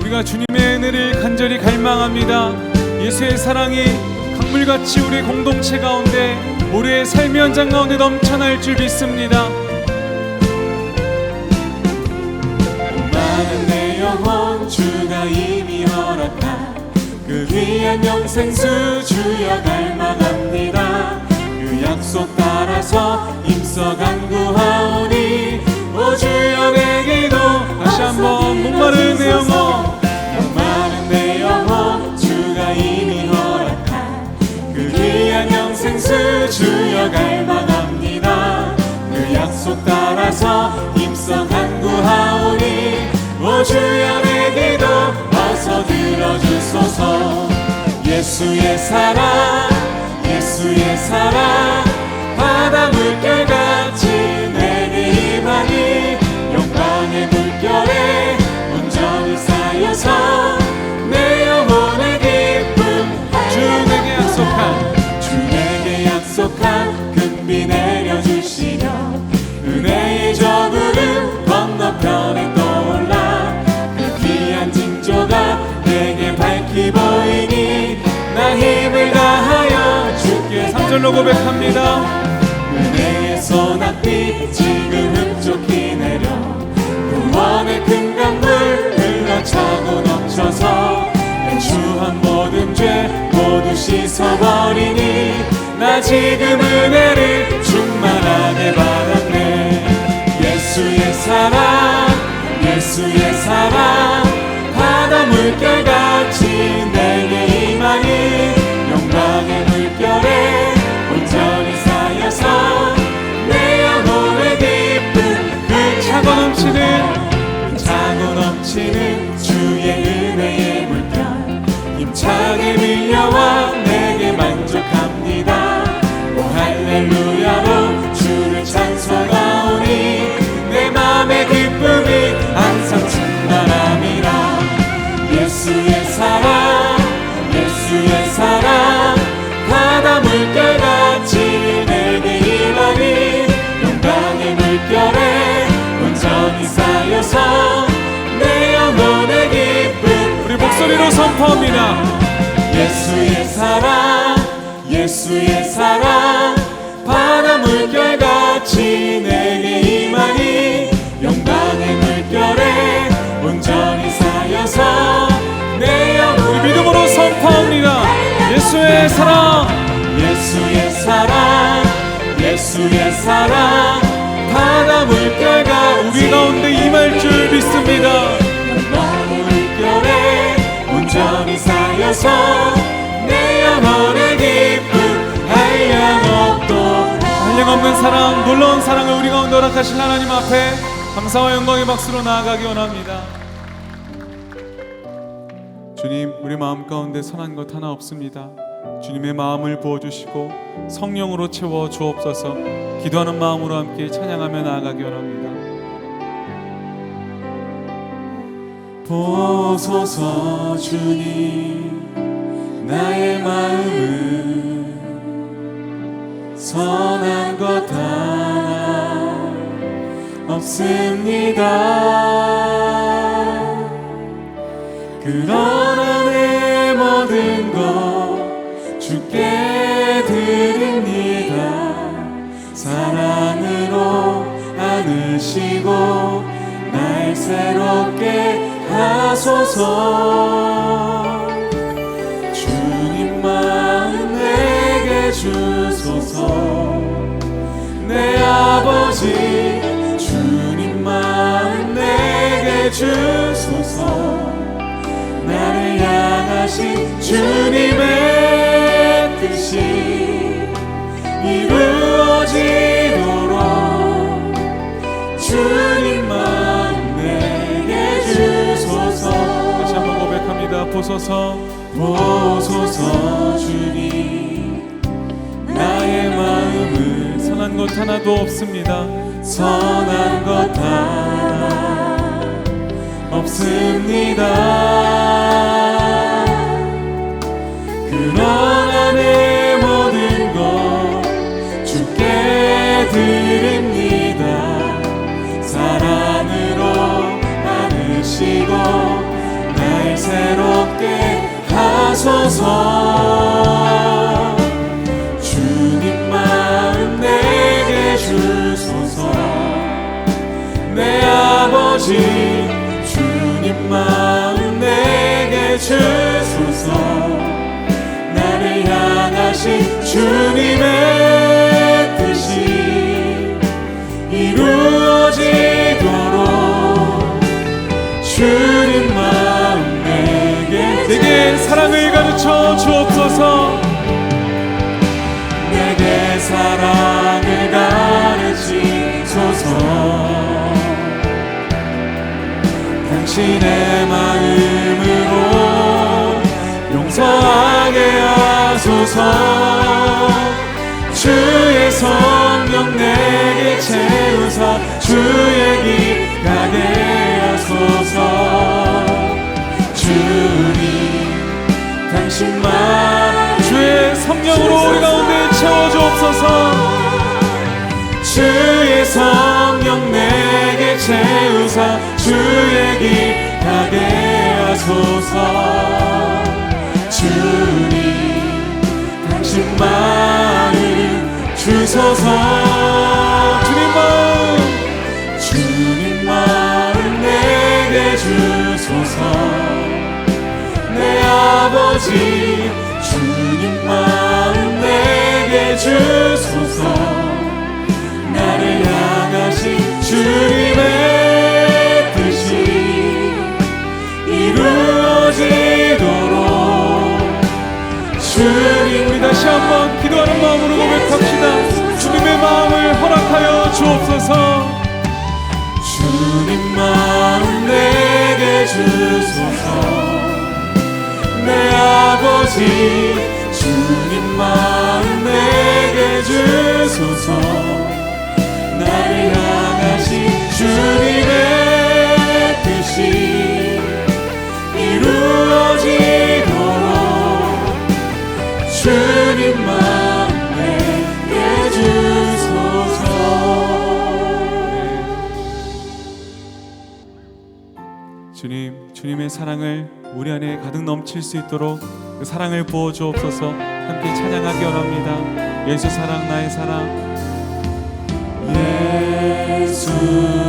우리가 주님의 은혜를 간절히 갈망합니다. 예수의 사랑이 강물같이 우리 공동체 가운데, 우리의 삶의 현장 가운데 넘쳐날 줄 믿습니다. 많은 내 영혼 주가 이미 허락한 그 귀한 영생수 주여 갈망합니다. 그 약속 따라서 힘써 간구하오니 오 주여 내 기도. 다시 한번 목마른 내 영혼, 목마른 내 영혼 주가 이미 허락한 그 귀한 영생수 주여 갈망합니다. 그 약속 따라서 힘써 간구하오니 오 주여 내 기도 와서 들어주소서. 예수의 사랑 예수의 사랑 바다 물결같이 내게 임하니 영광의 물결에 온전히 쌓여서 내 영혼의 기쁨 주 내게 약속한 금비 내려주시며 은혜의 저구름 건너편에 떠올라 그 귀한 징조가 내게 밝히 보이니 나 힘을 다하여 주께 3절로 고백합니다. 은혜의 소낙비 지금 흡족히 내려 구원의 큰 강물 흘러차고 넘쳐서 내 추한 모든 죄 모두 씻어버리니 나 지금 은혜를 충만하게 받았네. 예수의 사랑 예수의 사랑 바다 물결같이 내게 임하니 영광의 물결에 온전히 쌓여서 내 영혼의 기쁨 그 차고 넘치는 주의 은혜의 물결 힘차게 밀려와 내게 만족합니다. 오 할렐루야로 주를 찬송하오니 내 맘의 기쁨이 항상 충만함이라. 예수의 사랑 예수의 사랑 바다 물결같이 내게 임하니 영광의 물결에 온전히 쌓여서 내 영혼의 기쁨 우리 목소리로 선포합니다. 예수의 사랑 예수의 사랑 바다 물결같이 내게 임하니 영광의 물결에 온전히 쌓여서 내 영혼의 우리 믿음으로 선포합니다. 예수의 사랑 예수의 사랑 예수의 사랑 바다 물결과 우리 가운데 임할 줄 믿습니다. 영광의 물결에 온전히 쌓여서 내 영혼의 기쁨 한량없는 사랑, 놀라운 사랑을 우리 가운데 허락하신 하나님 앞에 감사와 영광의 박수로 나아가기 원합니다. 주님, 우리 마음 가운데 선한 것 하나 없습니다. 주님의 마음을 부어주시고 성령으로 채워 주옵소서. 기도하는 마음으로 함께 찬양하며 나아가기 원합니다. 보소서 주님 나의 마음은 선한 것 하나 없습니다. 그러나 내 모든 것 주께 드립니다. 사랑으로 안으시고 날 새롭게 하소서. 주님 마음 내게 주소서. 내 아버지 주님 마음 내게 주소서. 나를 향하신 주님의 뜻이 이루어지도록 주님 마음 내게 주소서. 다시 한번 고백합니다. 보소서 보소서 주님 나의 마음을 선한 것 하나도 없습니다. 선한 것 하나 없습니다. 그러나 내 모든 것 주께 드립니다. 사랑으로 안으시고 날 날 새롭게 하소서. 주님 마음 내게 주소서. 내 아버지 주님 마음 내게 주소서. 나를 향하신 주님의 뜻이 이루어지도록 주님 마음 내게 사랑을 가르쳐 주옵소서. 내게 사랑을 가르치소서. 당신의 마음으로 용서하게 하소서. 주의 성령 내게 채우사 주의 길 가게 하소서. 주님 당신만 주의 성령으로 우리 가운데 채워주옵소서. 주의 성령 내게 채우사 주의 길 가게 하소서. 주님 당신 마음 주소서. 주님 마음 내게 주소서. 내 아버지 주님 마음 내게 주소서. 나를 향하신 주님의 뜻이 이루어지도록 주님. 우리 다시 한번 기도하는 마음으로 고백합시다. 주님의 마음을 허락하여 주옵소서. 주님 마음 내게 주소서. 내 아버지 주님 마음 내게 주소서. 나를 향하신 주님의 뜻이 이루어지도록 주님 마음 내게 주소서. 주님의 사랑을 우리 안에 가득 넘칠 수 있도록 그 사랑을 부어 주옵소서. 함께 찬양하기 원합니다. 예수 사랑 나의 사랑. 예수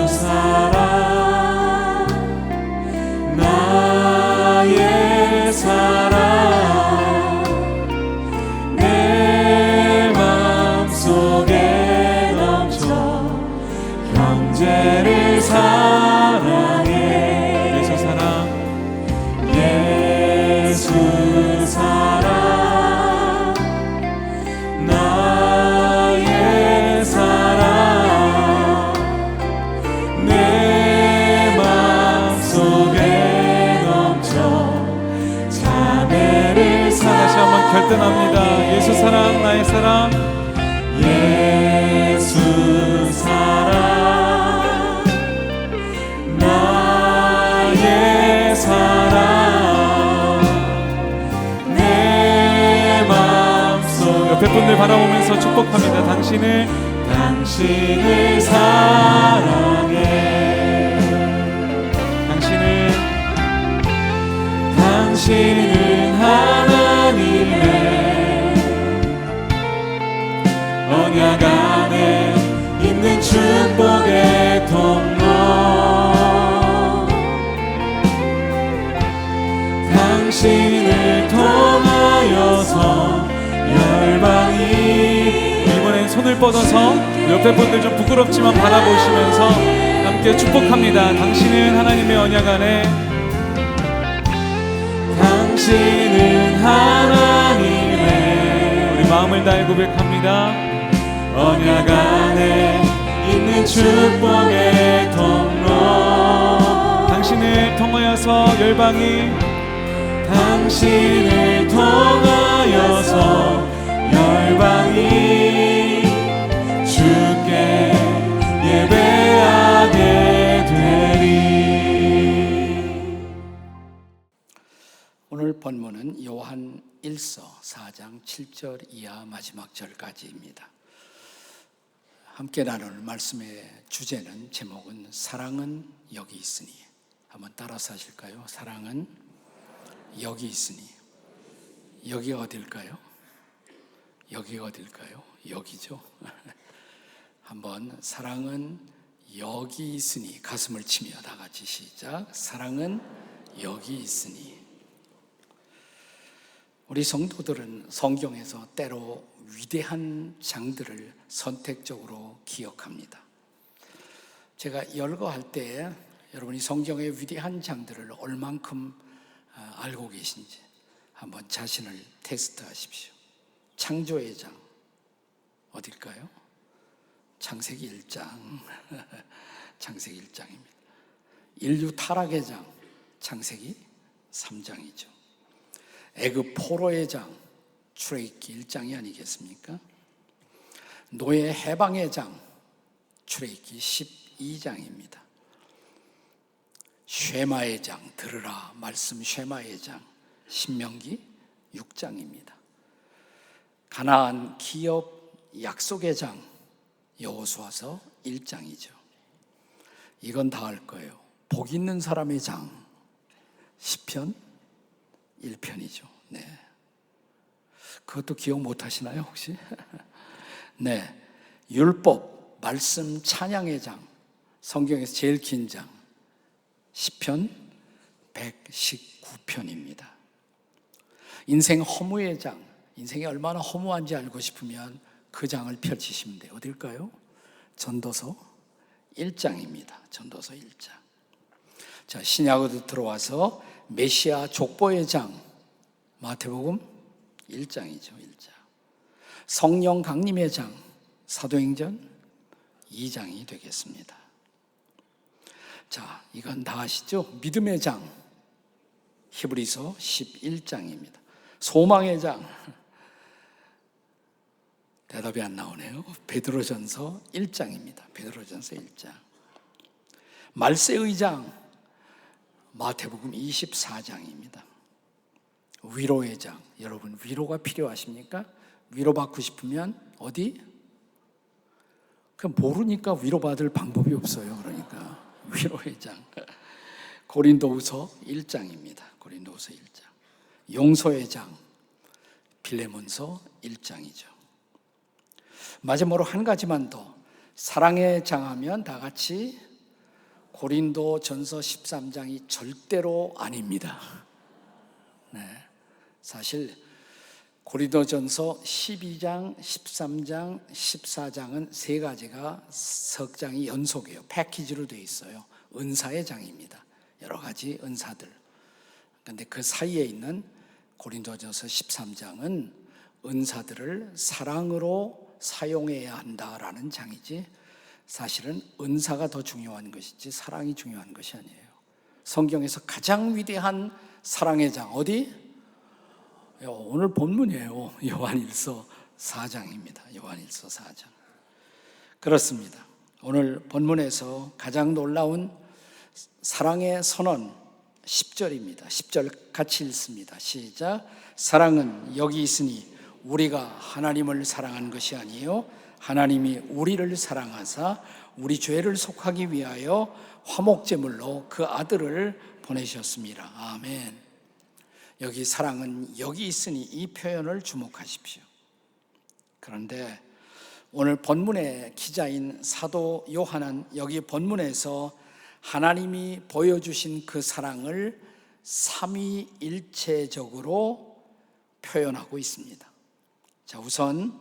사랑 나의 사랑 내 맘속에 넘쳐 형제를 사랑해. 예수 사랑 예수 사랑 나의 사랑 내 맘속에 넘쳐 자매를 다시 한번 결단합니다. 예수 사랑 나의 사랑. 예수 사랑 나의 사랑 내 맘속. 옆에 분들 바라보면서 축복합니다. 당신을 사랑해. 당신은 하나님의 언약 안에 있는 축복의 통로. 당신을 통하여서 열방이. 이번엔 손을 뻗어서 옆에 분들 좀 부끄럽지만 바라보시면서 함께 축복합니다. 당신은 하나님의 언약 안에. 당신은 하나님의 우리 마음을 다해 고백합니다. 언약 안에 있는 축복의 통로. 당신을 통하여서 열방이. 당신을 통하여서 열방이 주께 예배하게 되리. 오늘 본문은 요한 1서 4장 7절 이하 마지막 절까지입니다. 함께 나눌 말씀의 제목은 사랑은 여기 있으니. 한번 따라서 하실까요? 사랑은 여기 있으니. 여기가 어딜까요? 여기가 어딜까요? 여기죠. 한번 사랑은 여기 있으니 가슴을 치며 다 같이 시작. 사랑은 여기 있으니. 우리 성도들은 성경에서 때로 위대한 장들을 선택적으로 기억합니다. 제가 열거할 때 여러분이 성경의 위대한 장들을 얼만큼 알고 계신지 한번 자신을 테스트하십시오. 창조의 장 어딜까요? 창세기 1장. 창세기 1장입니다. 인류 타락의 장 창세기 3장이죠. 애굽 포로의 장 출애굽기 1장이 아니겠습니까? 노예 해방의 장 출애굽기 12장입니다. 쉐마의 장 들으라 말씀 쉐마의 장 신명기 6장입니다. 가나안 기업 약속의 장 여호수아서 1장이죠. 이건 다 알 거예요. 복 있는 사람의 장 시편 1편이죠. 네. 그것도 기억 못 하시나요, 혹시? 네. 율법, 말씀, 찬양의 장. 성경에서 제일 긴 장. 시편 119편입니다. 인생 허무의 장. 인생이 얼마나 허무한지 알고 싶으면 그 장을 펼치시면 돼요. 어딜까요? 전도서 1장입니다. 전도서 1장. 자, 신약으로 들어와서 메시아 족보의 장. 마태복음 1장이죠. 1장. 성령 강림의 장. 사도행전 2장이 되겠습니다. 자, 이건 다 아시죠? 믿음의 장. 히브리서 11장입니다. 소망의 장. 대답이 안 나오네요. 베드로전서 1장입니다. 베드로전서 1장. 말세의 장. 마태복음 24장입니다. 위로의 장. 여러분 위로가 필요하십니까? 위로받고 싶으면 어디? 그냥 모르니까 위로받을 방법이 없어요. 그러니까 위로의 장. 고린도후서 1장입니다. 고린도후서 1장. 용서의 장. 빌레몬서 1장이죠. 마지막으로 한 가지만 더. 사랑의 장 하면 다 같이 고린도 전서 13장이 절대로 아닙니다. 네. 사실 고린도 전서 12장, 13장, 14장은 세 가지가 석장이 연속이에요. 패키지로 되어 있어요. 은사의 장입니다. 여러 가지 은사들. 그런데 그 사이에 있는 고린도전서 13장은 은사들을 사랑으로 사용해야 한다라는 장이지 사실은 은사가 더 중요한 것이지 사랑이 중요한 것이 아니에요. 성경에서 가장 위대한 사랑의 장 어디? 오늘 본문이에요. 요한일서 4장입니다. 요한일서 4장. 그렇습니다. 오늘 본문에서 가장 놀라운 사랑의 선언 10절입니다. 10절 같이 읽습니다. 시작. 사랑은 여기 있으니 우리가 하나님을 사랑한 것이 아니요 하나님이 우리를 사랑하사 우리 죄를 속하기 위하여 화목제물로 그 아들을 보내셨습니다. 아멘. 여기 사랑은 여기 있으니 이 표현을 주목하십시오. 그런데 오늘 본문의 기자인 사도 요한은 여기 본문에서 하나님이 보여주신 그 사랑을 삼위일체적으로 표현하고 있습니다. 자, 우선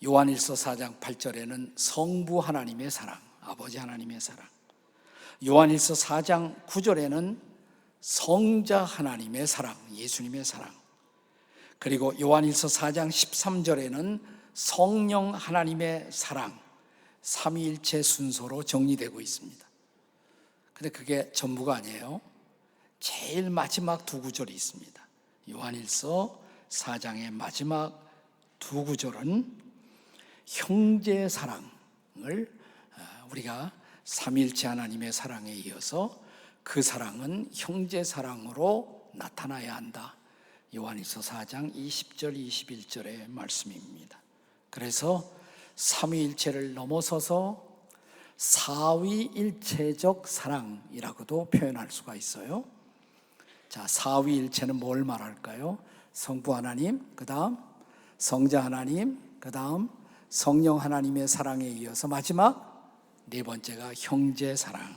요한일서 4장 8절에는 성부 하나님의 사랑, 아버지 하나님의 사랑. 요한일서 4장 9절에는 성자 하나님의 사랑, 예수님의 사랑. 그리고 요한일서 4장 13절에는 성령 하나님의 사랑, 삼위일체 순서로 정리되고 있습니다. 근데 그게 전부가 아니에요. 제일 마지막 두 구절이 있습니다. 요한일서 4장의 마지막 두 구절은 형제 사랑을 우리가 삼위일체 하나님의 사랑에 이어서 그 사랑은 형제 사랑으로 나타나야 한다. 요한일서 4장 20절 21절의 말씀입니다. 그래서 삼위일체를 넘어서서 사위일체적 사랑이라고도 표현할 수가 있어요. 자, 사위일체는 뭘 말할까요? 성부 하나님, 그 다음 성자 하나님, 그 다음 성령 하나님의 사랑에 이어서 마지막 네 번째가 형제 사랑.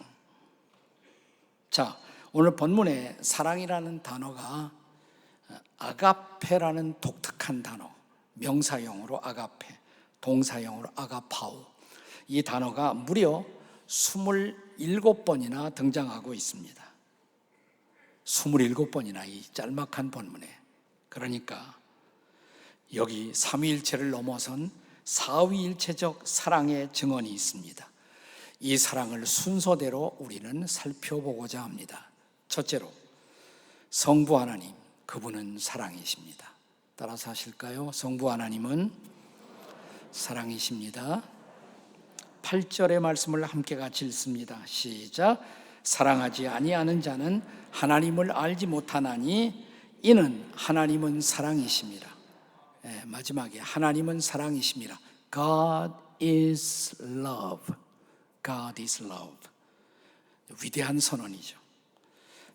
자, 오늘 본문에 사랑이라는 단어가 아가페라는 독특한 단어, 명사형으로 아가페, 동사형으로 아가파우, 이 단어가 무려 27번이나 등장하고 있습니다. 27번이나 이 짤막한 본문에. 그러니까 여기 삼위일체를 넘어선 사위일체적 사랑의 증언이 있습니다. 이 사랑을 순서대로 우리는 살펴보고자 합니다. 첫째로 성부 하나님, 그분은 사랑이십니다. 따라서 하실까요? 성부 하나님은 사랑이십니다. 8절의 말씀을 함께 같이 읽습니다. 시작. 사랑하지 아니하는 자는 하나님을 알지 못하나니 이는 하나님은 사랑이십니다. 마지막에 하나님은 사랑이십니다. God is love. God is love. 위대한 선언이죠.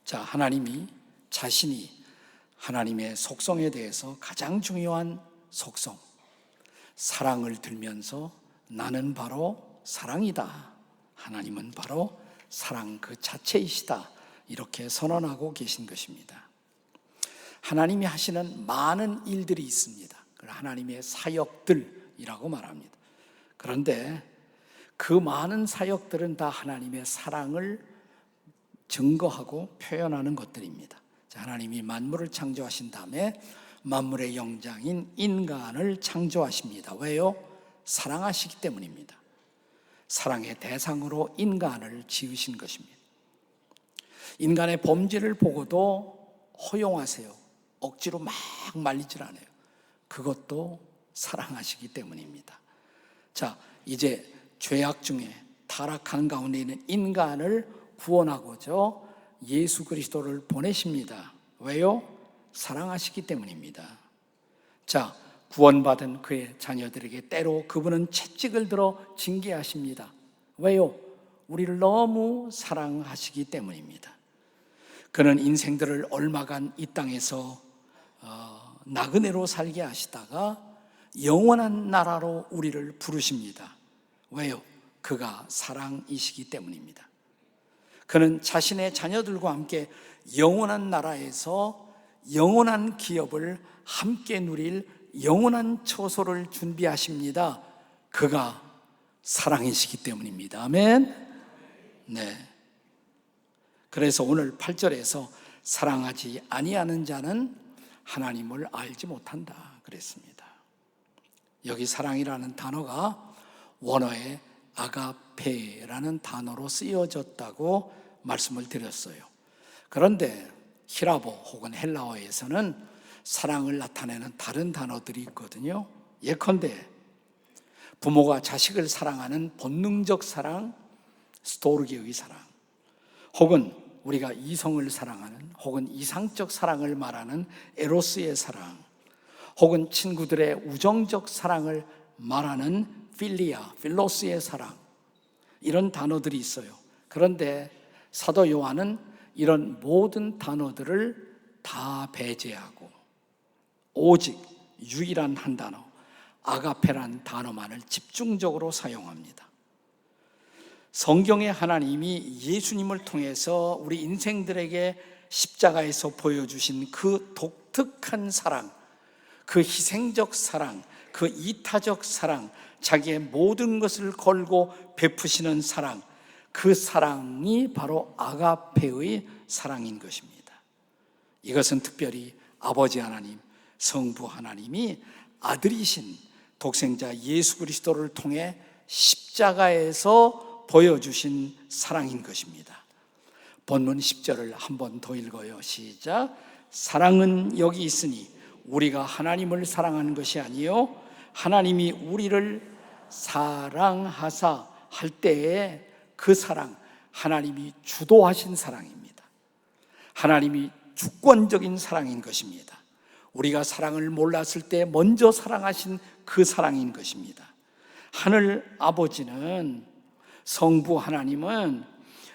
자, 하나님이 자신이 하나님의 속성에 대해서 가장 중요한 속성, 사랑을 들면서 나는 바로 사랑이다. 하나님은 바로 사랑 그 자체이시다. 이렇게 선언하고 계신 것입니다. 하나님이 하시는 많은 일들이 있습니다. 하나님의 사역들이라고 말합니다. 그런데 그 많은 사역들은 다 하나님의 사랑을 증거하고 표현하는 것들입니다. 하나님이 만물을 창조하신 다음에 만물의 영장인 인간을 창조하십니다. 왜요? 사랑하시기 때문입니다. 사랑의 대상으로 인간을 지으신 것입니다. 인간의 범죄를 보고도 허용하세요. 억지로 막 말리질 않아요. 그것도 사랑하시기 때문입니다. 자, 이제 죄악 중에 타락한 가운데 있는 인간을 구원하고자 예수 그리스도를 보내십니다. 왜요? 사랑하시기 때문입니다. 자, 구원받은 그의 자녀들에게 때로 그분은 채찍을 들어 징계하십니다. 왜요? 우리를 너무 사랑하시기 때문입니다. 그는 인생들을 얼마간 이 땅에서 나그네로 살게 하시다가 영원한 나라로 우리를 부르십니다. 왜요? 그가 사랑이시기 때문입니다. 그는 자신의 자녀들과 함께 영원한 나라에서 영원한 기업을 함께 누릴 영원한 처소를 준비하십니다. 그가 사랑이시기 때문입니다. 아멘. 네. 그래서 오늘 8절에서 사랑하지 아니하는 자는 하나님을 알지 못한다 그랬습니다. 여기 사랑이라는 단어가 원어의 아가페라는 단어로 쓰여졌다고 말씀을 드렸어요. 그런데 히라보 혹은 헬라어에서는 사랑을 나타내는 다른 단어들이 있거든요. 예컨대 부모가 자식을 사랑하는 본능적 사랑, 스토르게의 사랑, 혹은 우리가 이성을 사랑하는 혹은 이상적 사랑을 말하는 에로스의 사랑, 혹은 친구들의 우정적 사랑을 말하는 필리아, 필로스의 사랑, 이런 단어들이 있어요. 그런데 사도 요한은 이런 모든 단어들을 다 배제하고 오직 유일한 한 단어, 아가페란 단어만을 집중적으로 사용합니다. 성경의 하나님이 예수님을 통해서 우리 인생들에게 십자가에서 보여주신 그 독특한 사랑, 그 희생적 사랑, 그 이타적 사랑, 자기의 모든 것을 걸고 베푸시는 사랑, 그 사랑이 바로 아가페의 사랑인 것입니다. 이것은 특별히 아버지 하나님, 성부 하나님이 아들이신 독생자 예수 그리스도를 통해 십자가에서 보여주신 사랑인 것입니다. 본문 10절을 한 번 더 읽어요. 시작. 사랑은 여기 있으니 우리가 하나님을 사랑하는 것이 아니요 하나님이 우리를 사랑하사 할 때에 그 사랑, 하나님이 주도하신 사랑입니다. 하나님이 주권적인 사랑인 것입니다. 우리가 사랑을 몰랐을 때 먼저 사랑하신 그 사랑인 것입니다. 하늘 아버지는, 성부 하나님은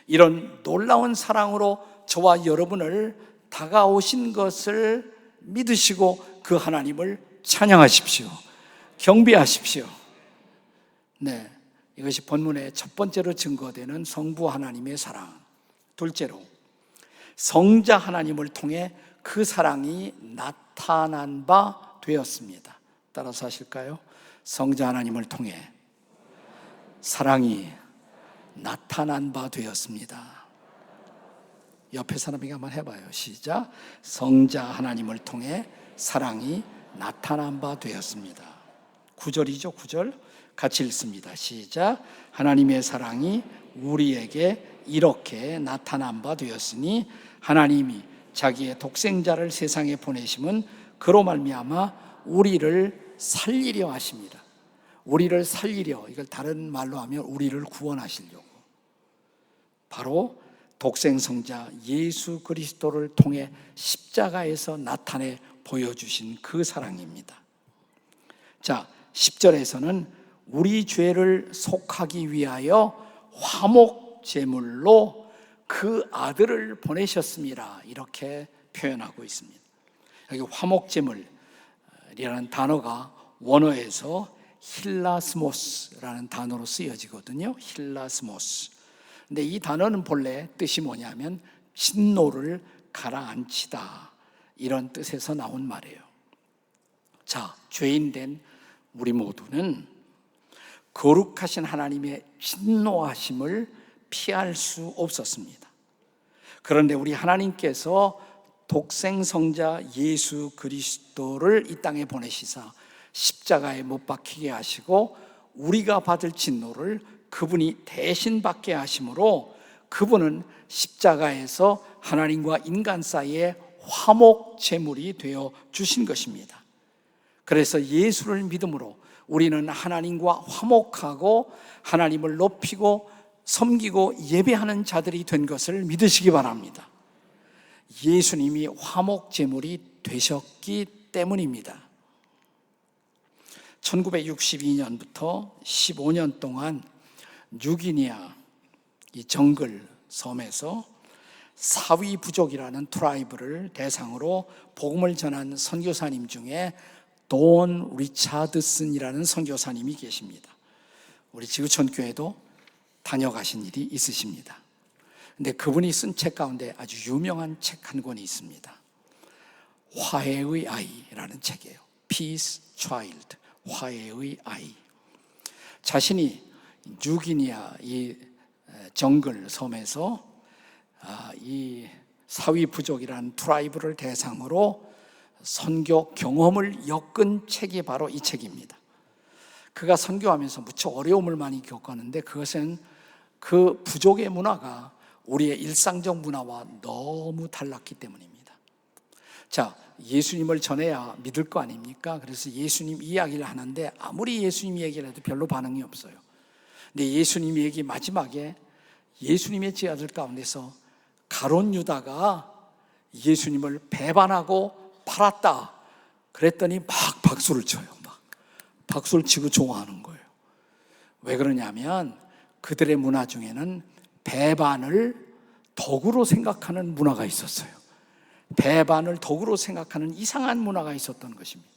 이런 놀라운 사랑으로 저와 여러분을 다가오신 것을 믿으시고 그 하나님을 찬양하십시오. 경배하십시오. 네, 이것이 본문의 첫 번째로 증거되는 성부 하나님의 사랑. 둘째로, 성자 하나님을 통해 그 사랑이 나타난 바 되었습니다. 따라서 하실까요? 성자 하나님을 통해 사랑이 나타난 바 되었습니다. 옆에 사람에게 한번 해봐요. 시작. 성자 하나님을 통해 사랑이 나타난 바 되었습니다. 9절이죠. 9절 같이 읽습니다. 시작. 하나님의 사랑이 우리에게 이렇게 나타난 바 되었으니 하나님이 자기의 독생자를 세상에 보내심은 그로 말미암아 우리를 살리려 하십니다. 우리를 살리려, 이걸 다른 말로 하면 우리를 구원하시려고, 바로 독생성자 예수 그리스도를 통해 십자가에서 나타내 보여주신 그 사랑입니다. 자, 10절에서는 우리 죄를 속하기 위하여 화목 제물로 그 아들을 보내셨습니다. 이렇게 표현하고 있습니다. 여기 화목 제물이라는 단어가 원어에서 힐라스모스라는 단어로 쓰여지거든요. 힐라스모스. 근데 이 단어는 본래 뜻이 뭐냐면 진노를 가라앉히다, 이런 뜻에서 나온 말이에요. 자, 죄인된 우리 모두는 거룩하신 하나님의 진노하심을 피할 수 없었습니다. 그런데 우리 하나님께서 독생성자 예수 그리스도를 이 땅에 보내시사 십자가에 못 박히게 하시고 우리가 받을 진노를 그분이 대신 받게 하심으로 그분은 십자가에서 하나님과 인간 사이에 화목 제물이 되어 주신 것입니다. 그래서 예수를 믿음으로 우리는 하나님과 화목하고 하나님을 높이고 섬기고 예배하는 자들이 된 것을 믿으시기 바랍니다. 예수님이 화목 제물이 되셨기 때문입니다. 1962년부터 15년 동안 뉴기니아 이 정글 섬에서 사위 부족이라는 트라이브를 대상으로 복음을 전한 선교사님 중에 돈 리차드슨이라는 선교사님이 계십니다. 우리 지구촌 교회도 다녀가신 일이 있으십니다. 근데 그분이 쓴 책 가운데 아주 유명한 책 한 권이 있습니다. 화해의 아이라는 책이에요. Peace Child, 화해의 아이. 자신이 뉴기니아 이 정글 섬에서 이 사위 부족이라는 트라이브를 대상으로 선교 경험을 엮은 책이 바로 이 책입니다. 그가 선교하면서 무척 어려움을 많이 겪었는데 그것은 그 부족의 문화가 우리의 일상적 문화와 너무 달랐기 때문입니다. 자, 예수님을 전해야 믿을 거 아닙니까? 그래서 예수님 이야기를 하는데 아무리 예수님 얘기를 해도 별로 반응이 없어요. 근데 예수님 얘기 마지막에 예수님의 제자들 가운데서 가룟 유다가 예수님을 배반하고 팔았다 그랬더니 막 박수를 쳐요. 막 박수를 치고 좋아하는 거예요. 왜 그러냐면 그들의 문화 중에는 배반을 덕으로 생각하는 문화가 있었어요. 배반을 덕으로 생각하는 이상한 문화가 있었던 것입니다.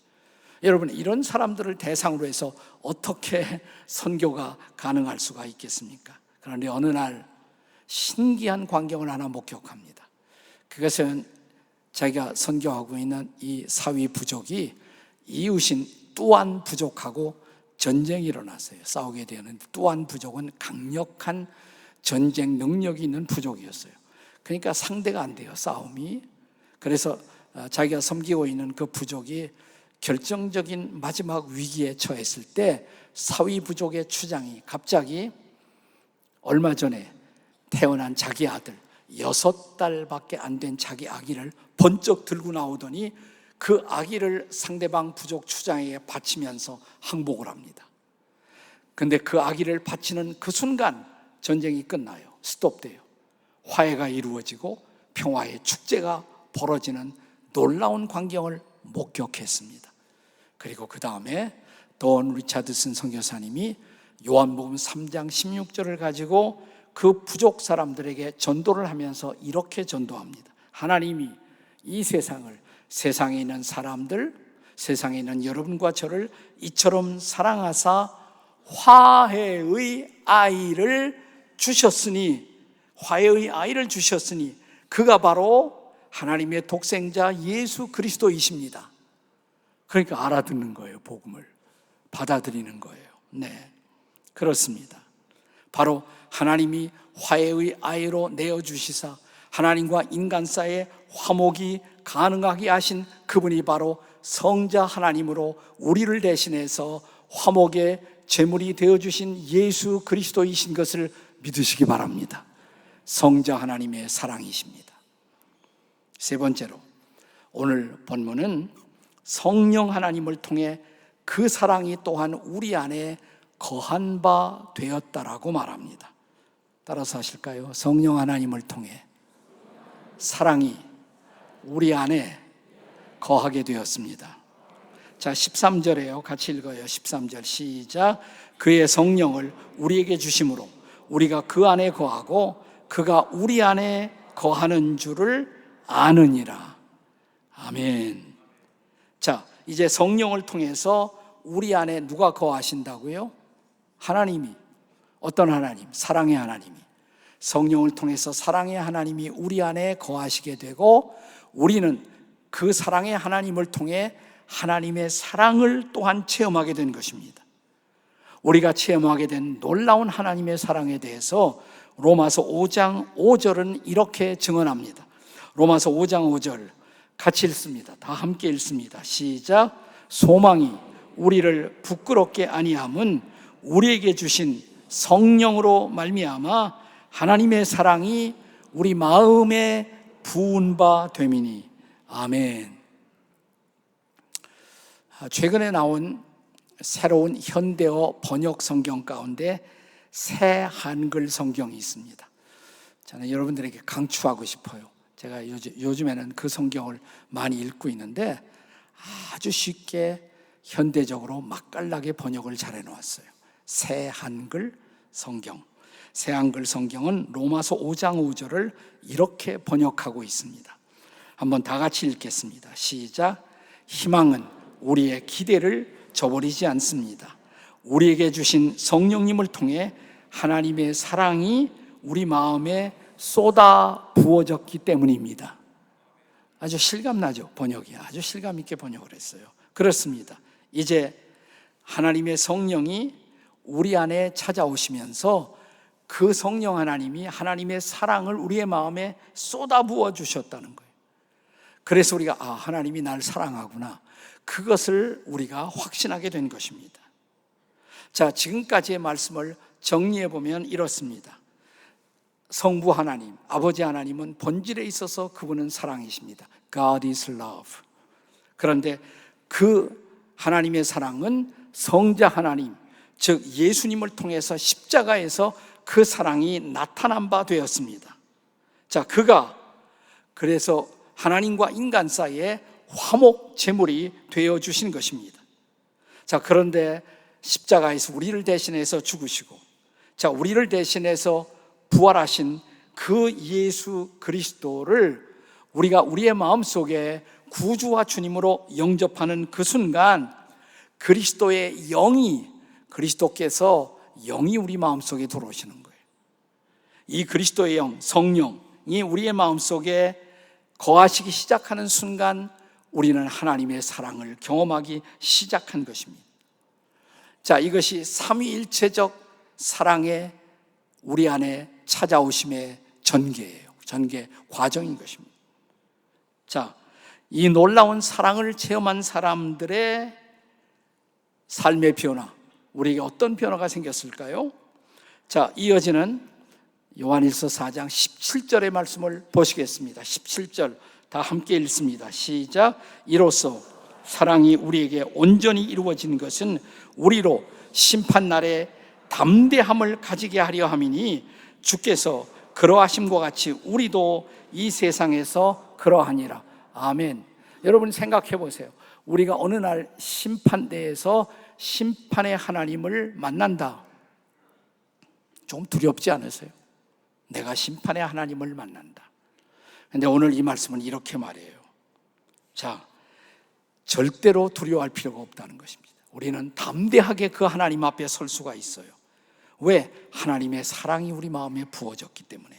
여러분, 이런 사람들을 대상으로 해서 어떻게 선교가 가능할 수가 있겠습니까? 그런데 어느 날 신기한 광경을 하나 목격합니다. 그것은 자기가 선교하고 있는 이 사위 부족이 이웃인 뚜안 부족하고 전쟁이 일어났어요. 싸우게 되었는데 뚜안 부족은 강력한 전쟁 능력이 있는 부족이었어요. 그러니까 상대가 안 돼요, 싸움이. 그래서 자기가 섬기고 있는 그 부족이 결정적인 마지막 위기에 처했을 때 사위 부족의 추장이 갑자기 얼마 전에 태어난 자기 아들 6달밖에 안 된 자기 아기를 번쩍 들고 나오더니 그 아기를 상대방 부족 추장에게 바치면서 항복을 합니다. 근데 그 아기를 바치는 그 순간 전쟁이 끝나요. 스톱돼요. 화해가 이루어지고 평화의 축제가 벌어지는 놀라운 광경을 목격했습니다. 그리고 그 다음에 돈 리차드슨 선교사님이 요한복음 3장 16절을 가지고 그 부족 사람들에게 전도를 하면서 이렇게 전도합니다. 하나님이 이 세상을, 세상에 있는 사람들, 세상에 있는 여러분과 저를 이처럼 사랑하사 화해의 아이를 주셨으니, 화해의 아이를 주셨으니 그가 바로 하나님의 독생자 예수 그리스도이십니다. 그러니까 알아듣는 거예요. 복음을 받아들이는 거예요. 네, 그렇습니다. 바로 하나님이 화해의 아이로 내어주시사 하나님과 인간 사이의 화목이 가능하게 하신 그분이 바로 성자 하나님으로 우리를 대신해서 화목의 제물이 되어주신 예수 그리스도이신 것을 믿으시기 바랍니다. 성자 하나님의 사랑이십니다. 세 번째로, 오늘 본문은 성령 하나님을 통해 그 사랑이 또한 우리 안에 거한 바 되었다라고 말합니다. 따라서 하실까요? 성령 하나님을 통해 사랑이 우리 안에 거하게 되었습니다. 자, 13절에요. 같이 읽어요. 13절 시작. 그의 성령을 우리에게 주심으로 우리가 그 안에 거하고 그가 우리 안에 거하는 줄을 아느니라. 아멘. 자, 이제 성령을 통해서 우리 안에 누가 거하신다고요? 하나님이. 어떤 하나님? 사랑의 하나님이. 성령을 통해서 사랑의 하나님이 우리 안에 거하시게 되고, 우리는 그 사랑의 하나님을 통해 하나님의 사랑을 또한 체험하게 된 것입니다. 우리가 체험하게 된 놀라운 하나님의 사랑에 대해서 로마서 5장 5절은 이렇게 증언합니다. 로마서 5장 5절 같이 읽습니다. 다 함께 읽습니다. 시작. 소망이 우리를 부끄럽게 아니함은 우리에게 주신 성령으로 말미암아 하나님의 사랑이 우리 마음에 부은 바 됨이니. 아멘. 최근에 나온 새로운 현대어 번역 성경 가운데 새 한글 성경이 있습니다. 저는 여러분들에게 강추하고 싶어요. 제가 요즘에는 그 성경을 많이 읽고 있는데 아주 쉽게 현대적으로 맛깔나게 번역을 잘 해놓았어요. 새 한글 성경. 새 한글 성경은 로마서 5장 5절을 이렇게 번역하고 있습니다. 한번 다 같이 읽겠습니다. 시작. 희망은 우리의 기대를 저버리지 않습니다. 우리에게 주신 성령님을 통해 하나님의 사랑이 우리 마음에 쏟아 부어졌기 때문입니다. 아주 실감나죠? 번역이 아주 실감 있게 번역을 했어요. 그렇습니다. 이제 하나님의 성령이 우리 안에 찾아오시면서 그 성령 하나님이 하나님의 사랑을 우리의 마음에 쏟아 부어 주셨다는 거예요. 그래서 우리가 하나님이 날 사랑하구나, 그것을 우리가 확신하게 된 것입니다. 자, 지금까지의 말씀을 정리해 보면 이렇습니다. 성부 하나님, 아버지 하나님은 본질에 있어서 그분은 사랑이십니다. God is love. 그런데 그 하나님의 사랑은 성자 하나님, 즉 예수님을 통해서 십자가에서 그 사랑이 나타난 바 되었습니다. 자, 그가 그래서 하나님과 인간 사이에 화목 제물이 되어 주신 것입니다. 자, 그런데 십자가에서 우리를 대신해서 죽으시고, 자, 우리를 대신해서 부활하신 그 예수 그리스도를 우리가 우리의 마음속에 구주와 주님으로 영접하는 그 순간 그리스도의 영이, 그리스도께서 영이 우리 마음속에 들어오시는 거예요. 이 그리스도의 영, 성령이 우리의 마음속에 거하시기 시작하는 순간 우리는 하나님의 사랑을 경험하기 시작한 것입니다. 자, 이것이 삼위일체적 사랑의 우리 안에 찾아오심의 전개예요. 전개 과정인 것입니다. 자, 이 놀라운 사랑을 체험한 사람들의 삶의 변화, 우리에게 어떤 변화가 생겼을까요? 자, 이어지는 요한일서 4장 17절의 말씀을 보시겠습니다. 17절 다 함께 읽습니다. 시작. 이로써 사랑이 우리에게 온전히 이루어진 것은 우리로 심판날에 담대함을 가지게 하려 함이니 주께서 그러하심과 같이 우리도 이 세상에서 그러하니라. 아멘. 여러분 생각해 보세요. 우리가 어느 날 심판대에서 심판의 하나님을 만난다. 좀 두렵지 않으세요? 내가 심판의 하나님을 만난다. 그런데 오늘 이 말씀은 이렇게 말해요. 자, 절대로 두려워할 필요가 없다는 것입니다. 우리는 담대하게 그 하나님 앞에 설 수가 있어요. 왜? 하나님의 사랑이 우리 마음에 부어졌기 때문에.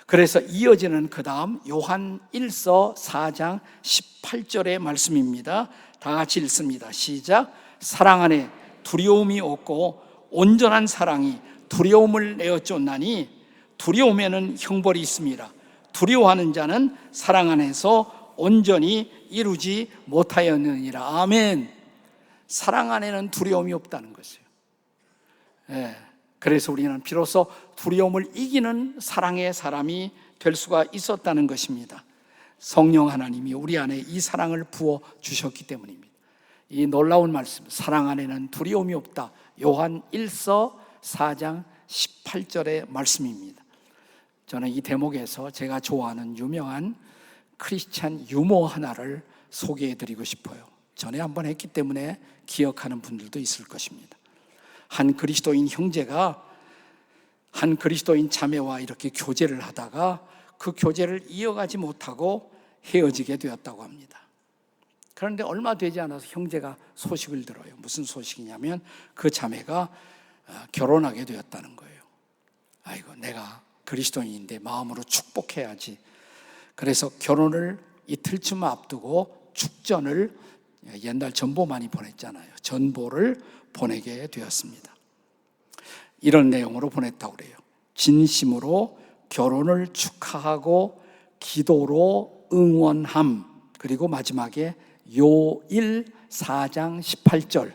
그래서 이어지는 그 다음 요한 1서 4장 18절의 말씀입니다. 다 같이 읽습니다. 시작. 사랑 안에 두려움이 없고 온전한 사랑이 두려움을 내어 쫓나니 두려움에는 형벌이 있습니다. 두려워하는 자는 사랑 안에서 온전히 이루지 못하였느니라. 아멘. 사랑 안에는 두려움이 없다는 것이에요. 예. 그래서 우리는 비로소 두려움을 이기는 사랑의 사람이 될 수가 있었다는 것입니다. 성령 하나님이 우리 안에 이 사랑을 부어 주셨기 때문입니다. 이 놀라운 말씀, 사랑 안에는 두려움이 없다. 요한 1서 4장 18절의 말씀입니다. 저는 이 대목에서 제가 좋아하는 유명한 크리스찬 유머 하나를 소개해 드리고 싶어요. 전에 한번 했기 때문에 기억하는 분들도 있을 것입니다. 한 그리스도인 형제가 한 그리스도인 자매와 이렇게 교제를 하다가 그 교제를 이어가지 못하고 헤어지게 되었다고 합니다. 그런데 얼마 되지 않아서 형제가 소식을 들어요. 무슨 소식이냐면 그 자매가 결혼하게 되었다는 거예요. 아이고, 내가 그리스도인인데 마음으로 축복해야지. 그래서 결혼을 이틀쯤 앞두고 축전을, 옛날 전보 많이 보냈잖아요. 전보를 보내게 되었습니다. 이런 내용으로 보냈다고 그래요. 진심으로 결혼을 축하하고 기도로 응원함. 그리고 마지막에 요일 4장 18절.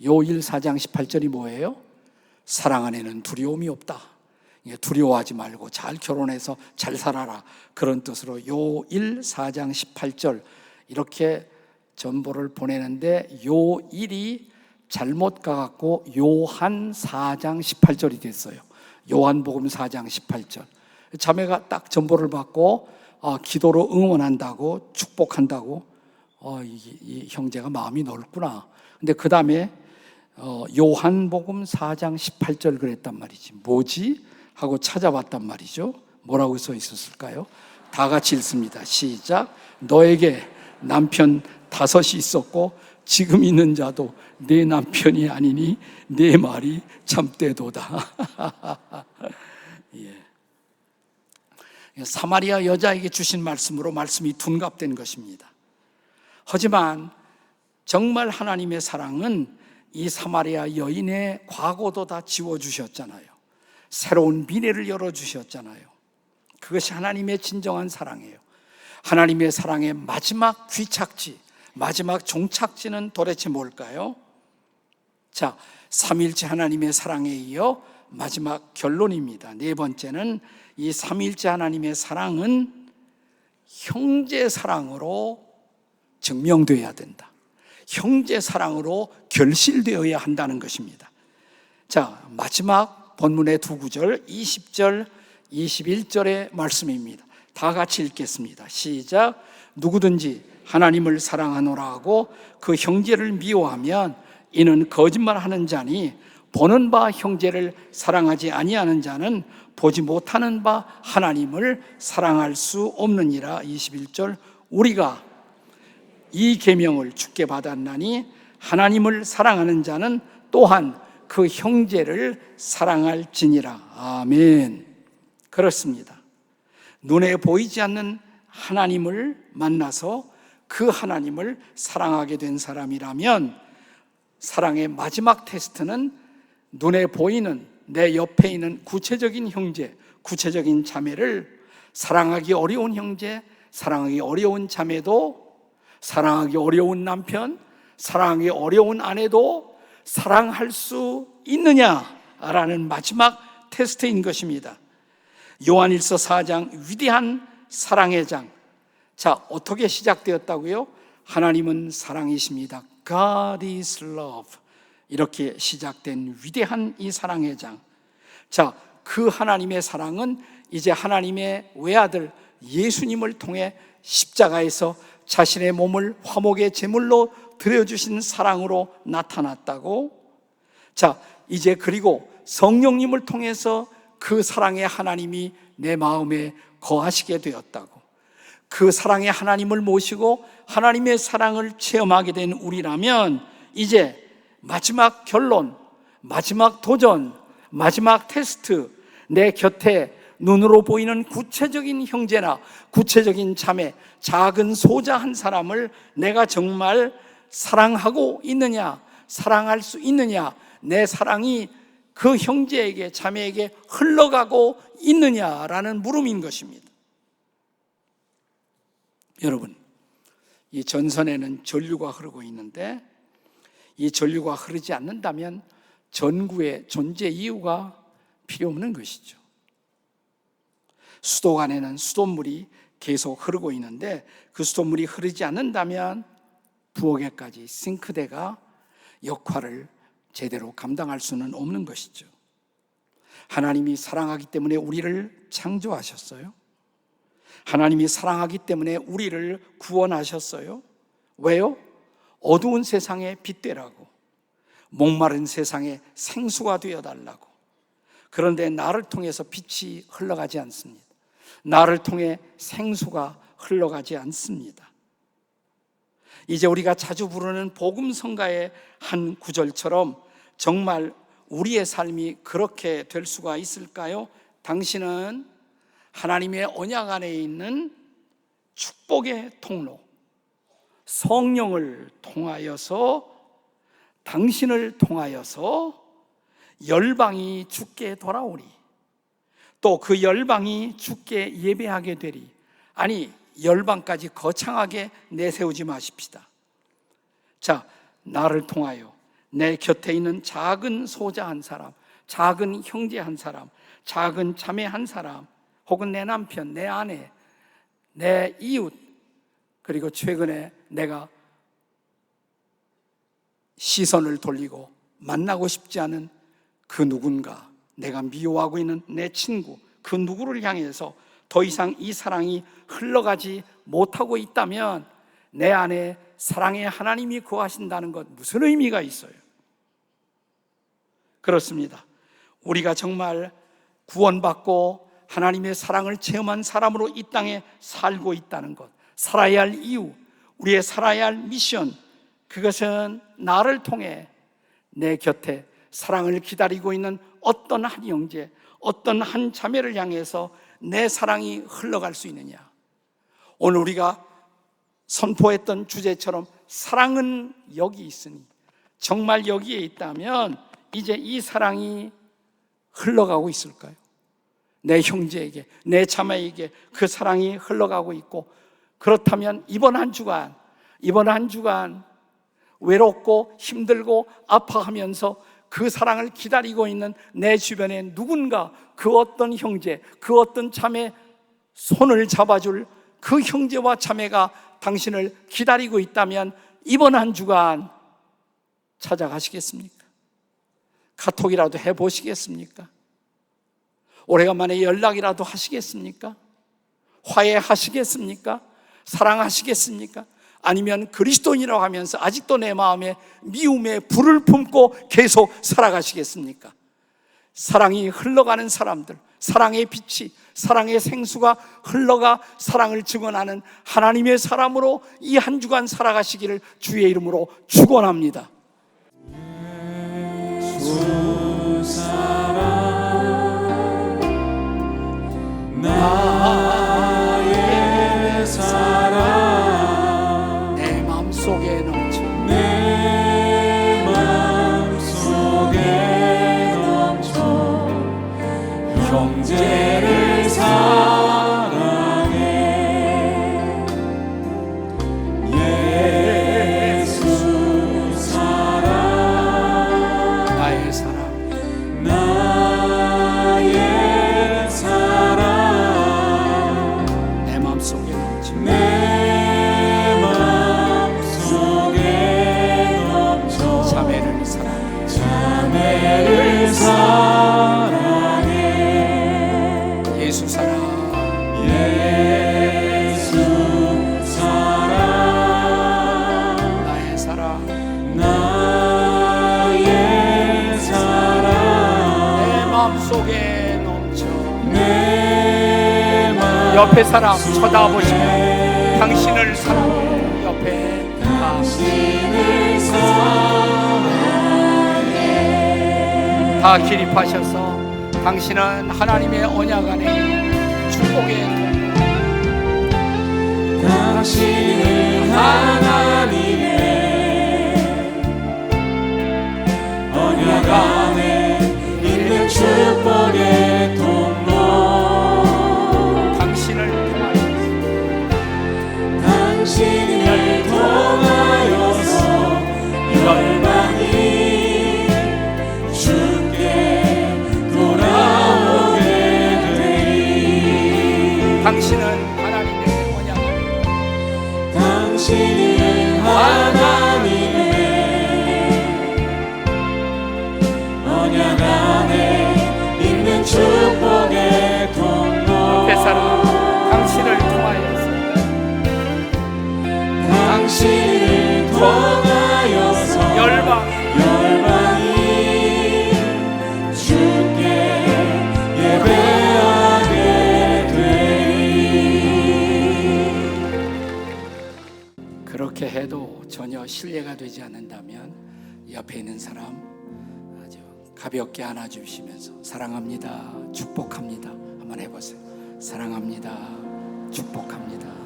요일 4장 18절이 뭐예요? 사랑 안에는 두려움이 없다. 두려워하지 말고 잘 결혼해서 잘 살아라. 그런 뜻으로 요일 4장 18절 이렇게 전보를 보내는데 요일이 잘못 가갖고 요한 4장 18절이 됐어요. 요한복음 4장 18절. 자매가 딱 전보를 받고 기도로 응원한다고 축복한다고 이 형제가 마음이 넓구나. 근데 그 다음에 요한복음 4장 18절 그랬단 말이지. 뭐지? 하고 찾아봤단 말이죠. 뭐라고 써 있었을까요? 다 같이 읽습니다. 시작. 너에게 남편 5이 있었고 지금 있는 자도 내 남편이 아니니 내 말이 참되도다. 예. 사마리아 여자에게 주신 말씀으로 말씀이 둔갑된 것입니다. 하지만 정말 하나님의 사랑은 이 사마리아 여인의 과거도 다 지워주셨잖아요. 새로운 미래를 열어주셨잖아요. 그것이 하나님의 진정한 사랑이에요. 하나님의 사랑의 마지막 귀착지, 마지막 종착지는 도대체 뭘까요? 자, 삼위일체 하나님의 사랑에 이어 마지막 결론입니다. 네 번째는 이 삼위일체 하나님의 사랑은 형제 사랑으로 증명되어야 된다. 형제 사랑으로 결실되어야 한다는 것입니다. 자, 마지막 본문의 두 구절 20절 21절의 말씀입니다. 다 같이 읽겠습니다. 시작. 누구든지 하나님을 사랑하노라 하고 그 형제를 미워하면 이는 거짓말하는 자니 보는 바 형제를 사랑하지 아니하는 자는 보지 못하는 바 하나님을 사랑할 수 없느니라. 21절. 우리가 이 계명을 주께 받았나니 하나님을 사랑하는 자는 또한 그 형제를 사랑할지니라. 아멘. 그렇습니다. 눈에 보이지 않는 하나님을 만나서 그 하나님을 사랑하게 된 사람이라면 사랑의 마지막 테스트는 눈에 보이는 내 옆에 있는 구체적인 형제, 구체적인 자매를 사랑하기 어려운 형제, 사랑하기 어려운 자매도, 사랑하기 어려운 남편, 사랑하기 어려운 아내도 사랑할 수 있느냐라는 마지막 테스트인 것입니다. 요한일서 4장 위대한 사랑의 장. 자, 어떻게 시작되었다고요? 하나님은 사랑이십니다. God is love. 이렇게 시작된 위대한 이 사랑의 장. 자, 그 하나님의 사랑은 이제 하나님의 외아들 예수님을 통해 십자가에서 자신의 몸을 화목의 제물로 드려주신 사랑으로 나타났다고. 자, 이제 그리고 성령님을 통해서 그 사랑의 하나님이 내 마음에 거하시게 되었다고. 그 사랑의 하나님을 모시고 하나님의 사랑을 체험하게 된 우리라면 이제 마지막 결론, 마지막 도전, 마지막 테스트, 내 곁에 눈으로 보이는 구체적인 형제나 구체적인 자매, 작은 소자 한 사람을 내가 정말 사랑하고 있느냐, 사랑할 수 있느냐, 내 사랑이 그 형제에게, 자매에게 흘러가고 있느냐라는 물음인 것입니다. 여러분, 이 전선에는 전류가 흐르고 있는데 이 전류가 흐르지 않는다면 전구의 존재 이유가 필요 없는 것이죠. 수도관에는 수돗물이 계속 흐르고 있는데 그 수돗물이 흐르지 않는다면 부엌에까지 싱크대가 역할을 제대로 감당할 수는 없는 것이죠. 하나님이 사랑하기 때문에 우리를 창조하셨어요. 하나님이 사랑하기 때문에 우리를 구원하셨어요. 왜요? 어두운 세상에 빛 되라고, 목마른 세상에 생수가 되어달라고. 그런데 나를 통해서 빛이 흘러가지 않습니다. 나를 통해 생수가 흘러가지 않습니다. 이제 우리가 자주 부르는 복음성가의 한 구절처럼 정말 우리의 삶이 그렇게 될 수가 있을까요? 당신은 하나님의 언약 안에 있는 축복의 통로, 성령을 통하여서, 당신을 통하여서 열방이 주께 돌아오리, 또 그 열방이 주께 예배하게 되리. 아니, 열방까지 거창하게 내세우지 마십시다. 자, 나를 통하여 내 곁에 있는 작은 소자 한 사람, 작은 형제 한 사람, 작은 자매 한 사람, 혹은 내 남편, 내 아내, 내 이웃, 그리고 최근에 내가 시선을 돌리고 만나고 싶지 않은 그 누군가, 내가 미워하고 있는 내 친구, 그 누구를 향해서 더 이상 이 사랑이 흘러가지 못하고 있다면 내 안에 사랑의 하나님이 거하신다는 것 무슨 의미가 있어요? 그렇습니다. 우리가 정말 구원받고 하나님의 사랑을 체험한 사람으로 이 땅에 살고 있다는 것, 살아야 할 이유, 우리의 살아야 할 미션, 그것은 나를 통해 내 곁에 사랑을 기다리고 있는 어떤 한 형제, 어떤 한 자매를 향해서 내 사랑이 흘러갈 수 있느냐. 오늘 우리가 선포했던 주제처럼 사랑은 여기 있으니, 정말 여기에 있다면 이제 이 사랑이 흘러가고 있을까요? 내 형제에게, 내 자매에게 그 사랑이 흘러가고 있고, 그렇다면 이번 한 주간 외롭고 힘들고 아파하면서 그 사랑을 기다리고 있는 내 주변에 누군가, 그 어떤 형제, 그 어떤 자매 손을 잡아줄 그 형제와 자매가 당신을 기다리고 있다면 이번 한 주간 찾아가시겠습니까? 카톡이라도 해보시겠습니까? 오래간만에 연락이라도 하시겠습니까? 화해하시겠습니까? 사랑하시겠습니까? 아니면 그리스도인이라고 하면서 아직도 내 마음에 미움의 불을 품고 계속 살아가시겠습니까? 사랑이 흘러가는 사람들, 사랑의 빛이, 사랑의 생수가 흘러가 사랑을 증언하는 하나님의 사람으로 이 한 주간 살아가시기를 주의 이름으로 축원합니다. 예수 사랑, 나의 사랑, 내 마음속에 넘쳐, 내 마음속에 넘쳐 형제를 사랑해. 예수 사랑, 나의 사랑, 나의 사랑, 내 마음속에 넘쳐, 내 마음속에 넘쳐 자매를 사랑해, 자매를 사랑해. 예수 사랑, 예수 사랑, 나의 사랑, 나의 사랑, 내 마음속에 넘쳐. 내 옆에 사람 쳐다보시면 당신을 사랑해. 옆에 다 기립하셔서 당신은 하나님의 언약 안에 축복의 당신은 하나님의 언약 안에 있는 축복의 통로. 당신을 통하여서 열방이 주께 돌아오게 되리. 당신은 하나님의 언약 안에 당신은 하나님의 언약 안에 있는 축복의 통로. 옆에 사람 당신을 통하여서 당신을 통하여서 열방이 주께 예배하게 되리. 그렇게 해도 전혀 신뢰가 되지 않는다면 옆에 있는 사람 아주 가볍게 안아주시면서 사랑합니다, 축복합니다 한번 해보세요. 사랑합니다, 축복합니다.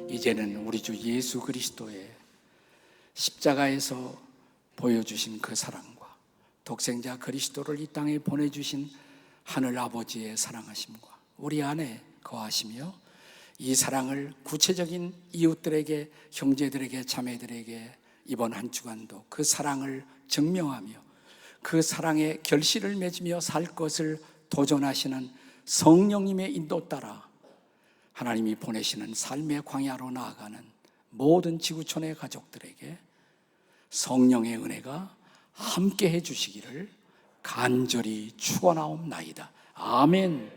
이제는 우리 주 예수 그리스도의 십자가에서 보여주신 그 사랑과 독생자 그리스도를 이 땅에 보내주신 하늘 아버지의 사랑하심과 우리 안에 거하시며 이 사랑을 구체적인 이웃들에게, 형제들에게, 자매들에게 이번 한 주간도 그 사랑을 증명하며 그 사랑의 결실을 맺으며 살 것을 도전하시는 성령님의 인도 따라 하나님이 보내시는 삶의 광야로 나아가는 모든 지구촌의 가족들에게 성령의 은혜가 함께 해주시기를 간절히 축원하옵나이다. 아멘.